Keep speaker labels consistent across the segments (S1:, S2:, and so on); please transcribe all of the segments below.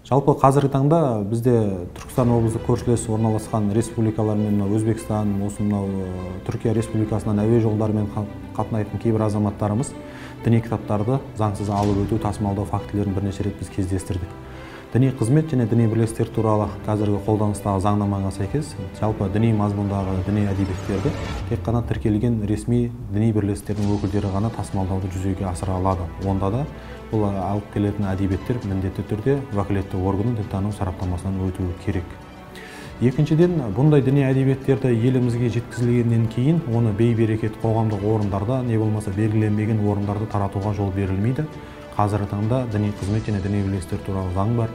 S1: Жалпы қазіргі таңда бізде Түркістан облыстық көршілес орналасқан республикалармен, Өзбекстан, осы мынау Түркия республикасынан әуе жолдарымен қатынайтын кейбір азаматтарымыз діни кітаптарды заңсыз алып өту, тасымалдау фактілерін бірнеше рет біз кездестірдік. Діни қызмет және діни бірлестіктер туралы қазіргі қолданыстағы заңнамаға сәйкес, жалпы діни мазмұндағы діни әдебиеттерді тек қана тіркелген ресми діни бірлестіктердің өкілдері ғана тасымалдауды жүзеге асыра алады. Онда да бұл алып келетін әдебиеттер міндетті түрде уәкілетті органның дінтану сараптамасынан өтуі керек. Екіншіден, бұндай діни әдебиеттерді елімізге жеткізілгеннен кейін, оны бей-берекет қоғамдық орындарда, не болмаса белгіленбеген орындарда таратуға жол берілмейді. Қазіргі таңда діни қызмет және діни бірлестіктер туралы заң бар.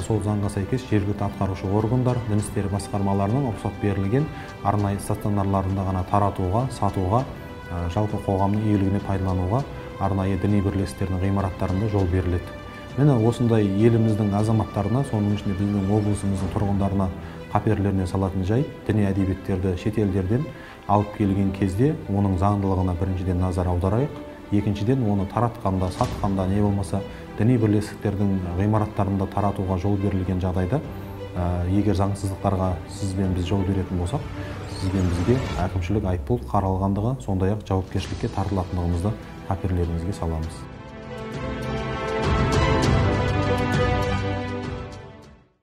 S1: Сол заңға сәйкес жергілікті атқарушы органдар дін істері басқармаларынан рұқсат берілген арнайы стационарларында ғана таратуға, сатуға, жалпы қоғамның игілігіне пайдалануға арнайы діни бірлестіктердің ғимараттарында жол беріледі. Міне осындай еліміздің азаматтарына, соның ішінде біздің облысымыздың тұрғындарына қаперлеріне салатын жай, діни әдебиеттерді шетелдерден алып келген кезде оның заңдылығына біріншіден назар аударайық. Екіншіден, оны таратқанда, сатқанда, не болмаса діни бірлестіктердің ғимараттарында таратуға жол берілген жағдайда, егер заңсыздықтарға сіз бен біз жол беретін болсақ, сіз бен бізге әкімшілік айыппұл қаралғандығы, сондай-ақ жауапкершілікке тартылатындығымызды қаперлеріңізге саламыз.